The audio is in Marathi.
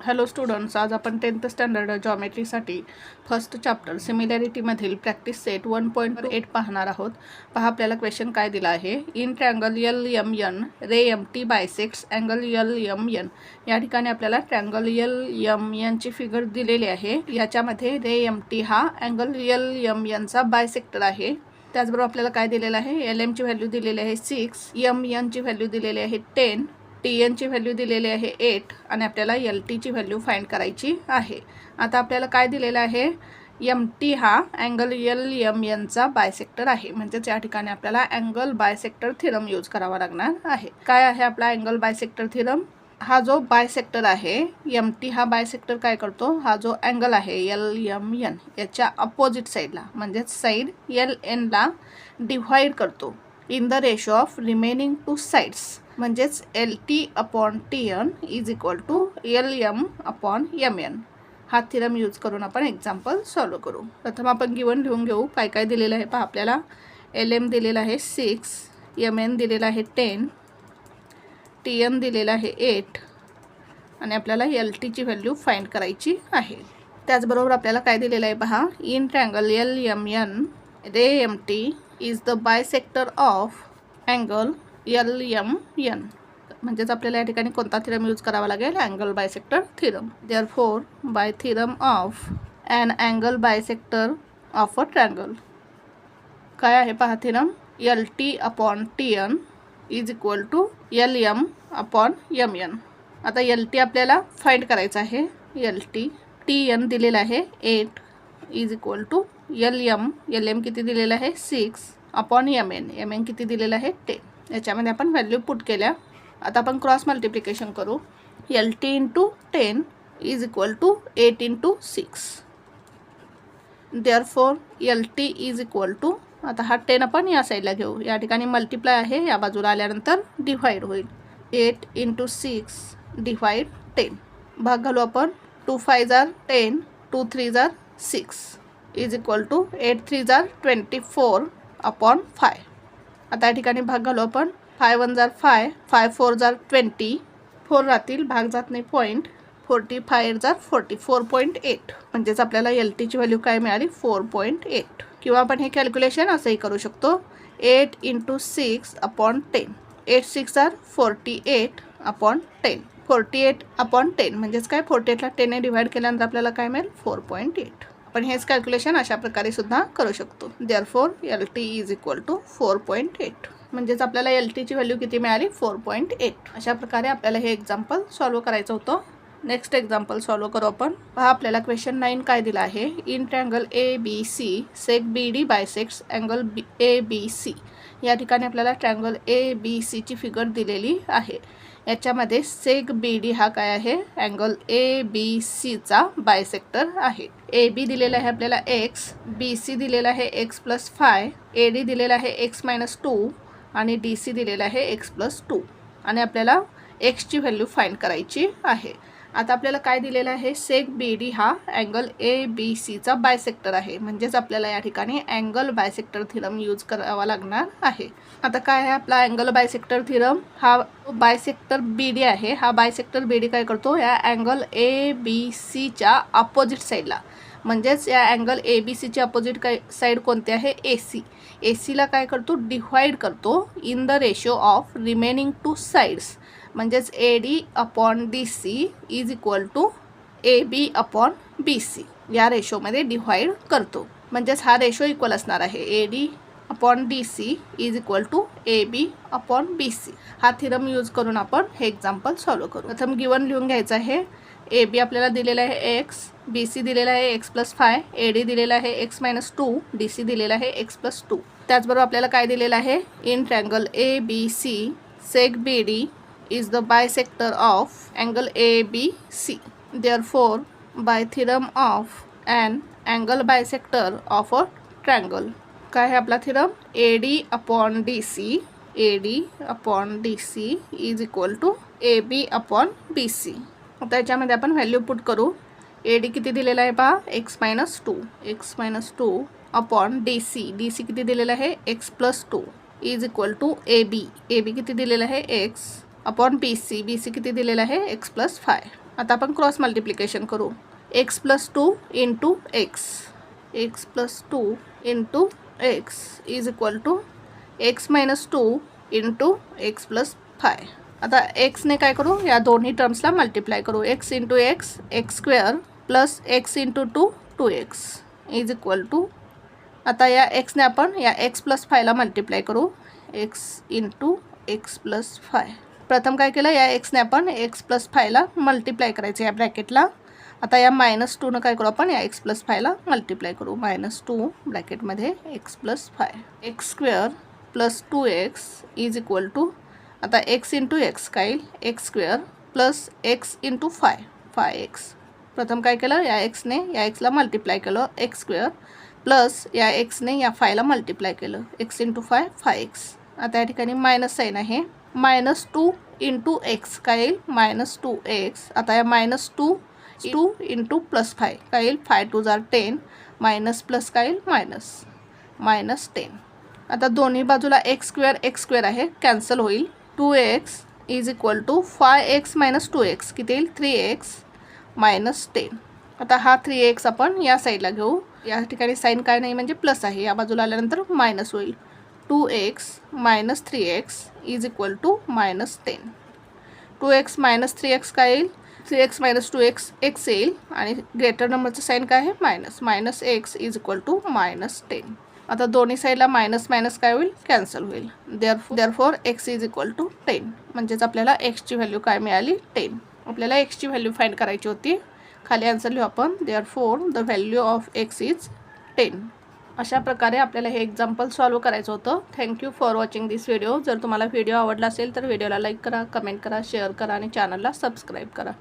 हॅलो स्टुडंट्स, आज आपण 10th स्टँडर्ड जॉमेट्रीसाठी फर्स्ट चॅप्टर सिमिलॅरिटीमधील प्रॅक्टिस सेट 1.8 पाहणार आहोत. पहा आपल्याला क्वेश्चन काय दिला आहे. In triangle L M N ray M T bisects angle L M N. या ठिकाणी आपल्याला ट्रँगल एल एम एनची फिगर दिलेली आहे. याच्यामध्ये रे एम टी हा अँगल एल एम एनचा बायसेक्टर आहे. त्याचबरोबर आपल्याला काय दिलेलं आहे, एल एमची व्हॅल्यू दिलेली आहे 6, एम एनची व्हॅल्यू दिलेली आहे 10, टी एनची व्हॅल्यू दिलेली आहे 8 आणि आपल्याला एल टीची व्हॅल्यू फाइंड करायची आहे. आता आपल्याला काय दिलेलं आहे, एम टी हा अँगल एल एम एनचा बायसेक्टर आहे. म्हणजेच या ठिकाणी आपल्याला अँगल बायसेक्टर थिरम यूज करावा लागणार आहे. काय आहे आपला अँगल बायसेक्टर थिरम? हा जो बायसेक्टर आहे एम टी हा बायसेक्टर काय करतो, हा जो अँगल आहे एल एम एन याच्या अपोजिट साईडला म्हणजेच साईड एल एनला डिव्हाइड करतो in the ratio of remaining two sides. म्हणजेच L T upon T N is equal to L M upon M N. हा थिरम यूज करून आपण एक्झाम्पल सॉल्व करू. प्रथम आपण गिवन लिहून घेऊ काय काय दिलेलं आहे. पहा आपल्याला एल एम दिलेला आहे 6, एम एन दिलेला आहे 10, टी एन दिलेला आहे 8 आणि आपल्याला एल टीची व्हॅल्यू फाइंड करायची आहे. त्याचबरोबर आपल्याला काय दिलेलं आहे पहा, in triangle L M N ray M T is the bisector of angle L M N. म्हणजेच आपल्याला या ठिकाणी कोणता थिरम यूज करावा लागेल, angle bisector theorem. Therefore by theorem of an angle bisector of a triangle. काय आहे पहा theorem, L T upon T N is equal to L M upon M N. आता एल टी आपल्याला फाइंड करायचं आहे. एल टी टी एन दिलेला आहे 8 is equal to L M किती दिलेलं आहे 6 अपॉन एम एन किती दिलेलं आहे 10. याच्यामध्ये आपण व्हॅल्यू पुट केल्या. आता आपण क्रॉस मल्टिप्लिकेशन करू. L T into 10 is equal to 8 into 6. Therefore L T is equal to, आता हा 10 आपण या साईडला घेऊ. या ठिकाणी मल्टिप्लाय आहे, या बाजूला आल्यानंतर डिव्हाइड होईल. 8 इंटू 6 डिव्हाइड 10. भाग घालू आपण. 2 5 जार 10, 2 3 जार 6 इज इक्वल टू 8 3 जार 24 अपॉन 5. आता या ठिकाणी भाग घालू आपण. 5 1 जार 5, 5 4 जार 20, 4 राहतील, भाग जात नाही पॉईंट. 45 जार 40, 4.8. म्हणजेच आपल्याला एल टीची व्हॅल्यू काय मिळाली 4.8. किंवा आपण हे कॅल्क्युलेशन असंही करू शकतो. 8 इंटू 6 अपॉन 10. 8 6 जार 48 अपॉन 10. 48 अपॉन 10 म्हणजेच काय, 48ला 10ने डिवाइड केल्यानंतर आपल्याला काय मिळेल 4.8. आपण हेच कॅल्क्युलेशन अशा प्रकारे सुद्धा करू शकतो. Therefore L T is equal to 4.8. म्हणजेच आपल्याला एल टीची व्हॅल्यू किती मिळाली 4.8. अशा प्रकारे आपल्याला हे एक्झाम्पल सॉल्व करायचं होतं. नेक्स्ट एक्झाम्पल सॉल्व करू आपण. पहा आपल्याला क्वेश्चन 9 काय दिला आहे. In triangle A B C seg B D bisects angle A B C. या ठिकाणी आपल्याला ट्रँगल ए बी सीची फिगर दिलेली आहे. याच्यामध्ये सेक बी डी हा काय आहे, अँगल ए बी सीचा बायसेक्टर आहे. ए बी दिलेला आहे आपल्याला x, बी सी दिलेला आहे x प्लस 5, ए डी दिलेला आहे x मायनस 2 आणि डी सी दिलेला आहे x प्लस 2 आणि आपल्याला एक्सची व्हॅल्यू फाइंड करायची आहे. आता आपल्याला काय दिलेलं आहे, सेक बी डी हा अँगल ए बी सीचा बायसेक्टर आहे. म्हणजेच आपल्याला या ठिकाणी अँगल बायसेक्टर थिरम यूज करावा लागणार आहे. आता काय आहे आपला अँगल बायसेक्टर थिरम, हा बायसेक्टर बी डी आहे. हा बायसेक्टर बी डी काय करतो, या अँगल ए बी सीच्या अपोजिट साईडला, म्हणजेच या अँगल ए बी सीची अपोजिट काय साईड कोणती आहे, ए सी. ए सीला काय करतो, डिव्हाइड करतो in the ratio of remaining two sides. म्हणजेच A D upon D C is equal to A B upon B C. या रेशोमध्ये डिव्हाइड करतो. म्हणजेच हा रेशो इक्वल असणार आहे. A D upon D C is equal to A B upon B C. हा थिरम यूज करून आपण हे एक्झाम्पल सॉल्व करू. प्रथम गिवन लिहून घ्यायचं आहे. ए बी आपल्याला दिलेला आहे x, बी सी दिलेला आहे x प्लस 5, ए डी दिलेला आहे x मायनस 2, डी सी दिलेला आहे x प्लस 2. त्याचबरोबर आपल्याला काय दिलेलं आहे, in triangle A B C seg B D is the bisector of angle ABC. Therefore, by theorem of an angle bisector of a triangle. काय आहे आपला theorem, AD upon DC, AD upon DC is equal to AB upon BC. आता याच्यामध्ये आपण व्हॅल्यू पुट करू. AD किती दिलेला आहे पहा, x minus 2 upon DC, DC किती दिलेला आहे x plus 2 is equal to AB, AB किती दिलेला आहे x upon B C, B C किती दिलेला आहे x प्लस 5. आता आपण क्रॉस मल्टिप्लिकेशन करू. X plus 2 into x, x plus 2 into x is equal to x minus 2 into x plus 5. आता एक्सने काय करू, या दोन्ही टर्म्सला मल्टिप्लाय करू. X into x x square plus x into 2 2x is equal to, आता या एक्सने आपण या एक्स प्लस 5ला मल्टिप्लाय करू. X into x plus 5. प्रथम काय केलं, या एक्सने आपण एक्स प्लस 5ला मल्टिप्लाय करायचं या ब्रॅकेटला. आता या मायनस 2नं काय करू, आपण या एक्स प्लस 5ला मल्टिप्लाय करू. मायनस 2 ब्रॅकेटमध्ये X plus 5 X square plus 2x is equal to, आता एक्स इंटू एक्स काय येईल, X square plus x into 5x. प्रथम काय केलं, या एक्सने या एक्सला मल्टिप्लाय केलं एक्स स्क्वेअर प्लस या एक्सने या 5ला मल्टिप्लाय केलं एक्स इंटू 5x. आता या ठिकाणी मायनस साईन आहे. मायनस 2 इंटू एक्स काय येईल, मायनस 2x. आता या मायनस 2 इंटू प्लस 5 काय येईल, 5 2 जार 10 मायनस प्लस काय येईल, मायनस 10. आता दोन्ही बाजूला एक्स स्क्वेअर आहे, कॅन्सल होईल. 2x is equal to 5x minus 2x किती येईल, 3x मायनस 10. आता हा 3x आपण या साईडला घेऊ. या ठिकाणी साईन काय नाही म्हणजे प्लस आहे, या बाजूला आल्यानंतर मायनस होईल. 2x minus 3x is equal to minus 10. 2x minus 3x काय येईल, 3x मायनस 2x एक्स येईल आणि ग्रेटर नंबरचं साईन काय आहे, minus x is equal to minus 10. आता दोन्ही साईडला मायनस मायनस काय होईल, कॅन्सल होईल. Therefore x is equal to 10. म्हणजेच आपल्याला एक्सची व्हॅल्यू काय मिळाली, 10. आपल्याला एक्सची व्हॅल्यू फाइंड करायची होती. खाली आन्सर लिहू आपण, therefore the value of x is 10. अशा प्रकारे आपल्याला हे एक्झाम्पल सॉल्व करायचं होतं. Thank you for watching this video. जर तुम्हाला व्हिडिओ आवडला असेल तर व्हिडिओला लाईक करा, कमेंट करा, शेअर करा आणि चॅनलला सबस्क्राईब करा.